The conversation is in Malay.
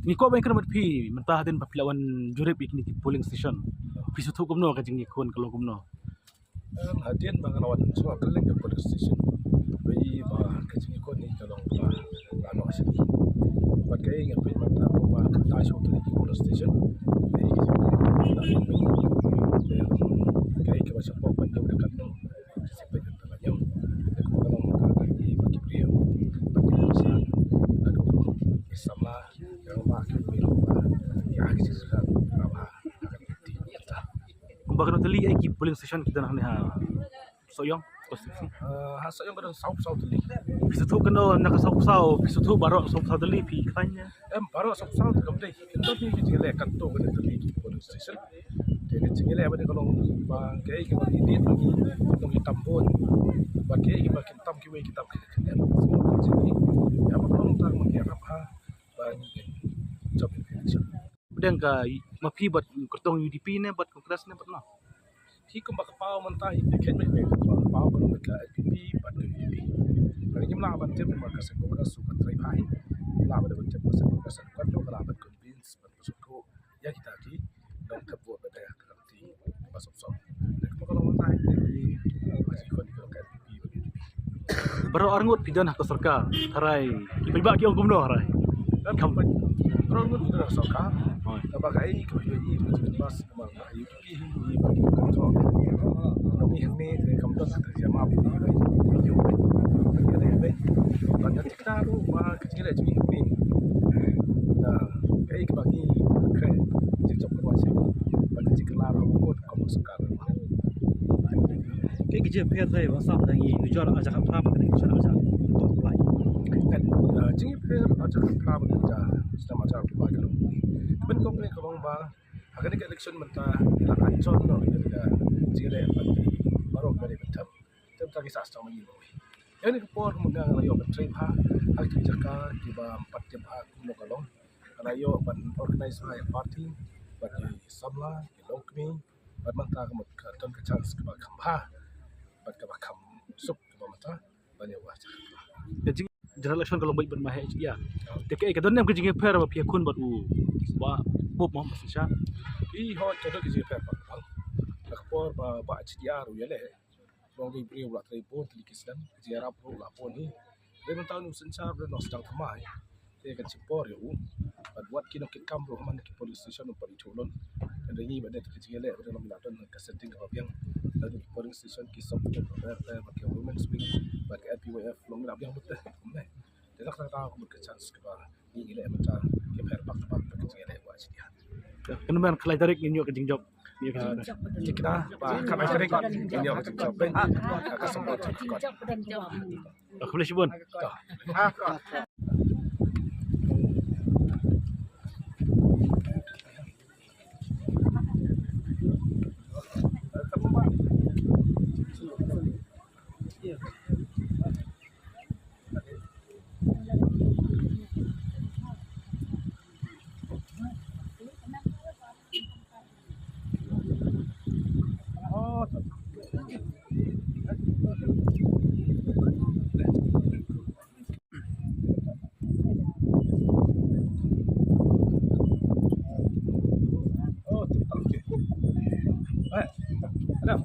Ngiko ba kan pi mentah den papilawan jurip ikni polling station. Pisu tu kumno ka jing ikon kalau kumno. Hadian bangalawan so keling ke police station. Bai ba kecing ko ni kalau ba ano asin. Ba kay nga bai mata ko ba ta so to ni police station. Bai kay ka ba sa po pa ni dekat no. Sipai ka ba yun. Ko kalau mata ni ba kibriyo. Ba sa aduh isama yang ba ka ba ya kisah ba Kumba kan tali ai ki polling station kita nak ni ha. Soyong konstitusi. hasa yang kadang sau tuli. Pisu tu kan nakasau-sau, pisu tu baru sau-sau tali pi katanya. Baru sau kamdai. Itu ni jile kanto kan tuli police station. Jadi jile apa dia kalau bang kay ke bang ini ngi tambon. Bang kay ke bang tam ki we kita ke. Ya apa kalau tak mungkin apa bang job election. Pedang ka mapi buat kertong UDP ne buat kongres ne buat no. Hi kum bak pau mentah hi ken me pau kalau mereka LPP pada UDP. Kalau jumlah ban tem mereka sekau pada sukat try pai. Lah pada ban tem sekau pada sukat lo kalau ban convince ban suku ya kita ki dong terbuat pada kerti masuk sok. Kalau mentah hi masih kau di LPP UDP. Baru arngut pidan hak serka. Harai. Iba ki ong kumno harai. Dan kampanye orang pun sudah sokar. Nabagai kau ini pas kemana UDP ini bagi kontrol. Kami ini kampanye terjadi maaf ini jauh. Banyak kita rumah kecil aja ini. Nah, kayak bagi kayak jejak keluarga ini banyak kelar pun kamu sekarang. Kayak kerja pihak saya wasam lagi nujar ajak apa kan nujar ajak untuk mulai. Dan jengih per ajak apa kerja sudah macam apa kalau. Ben company kalau bah akan ke election mentah ila ancon no kita jire baru beri betam tetap lagi sastra menyibu. Ini kepor mengang layo betray ha hak jaka di ba 4 jam ha kuno kalong layo ban organize hai party bagi samla lokmi ban mentah ke ton ke chance ke ba khamba ban ke ba kham sup ke ba mata banyak wah. Jadi general election kalau baik bermah ya. Tapi ke don nem ke jing per ba pihak kun buat wa Bob Muhammad Syah. Ho todo ke jire per ba. Kepor ba HDR ya le. Bang di beri ulat report di kisdan sejarah pro lapor ni. Dia mentau nu sensar dan sedang kemai. Dia akan cepor ya buat kino kit kamro man ke police station upar itulon. Dan ini bade tu kecile pada dalam ladan ke setting ke yang lalu police station kisah punya berber pakai women's wing pakai LPWF long lap yang betul. Dia nak tahu aku berchance ke ba ni gile macam ke per pak kecile buat dia. Keneman kelai tarik nyok ke jing job. Kita kamera tarik ini aku cakap ben kakak sempat cakap. Aku boleh sibun. Ada.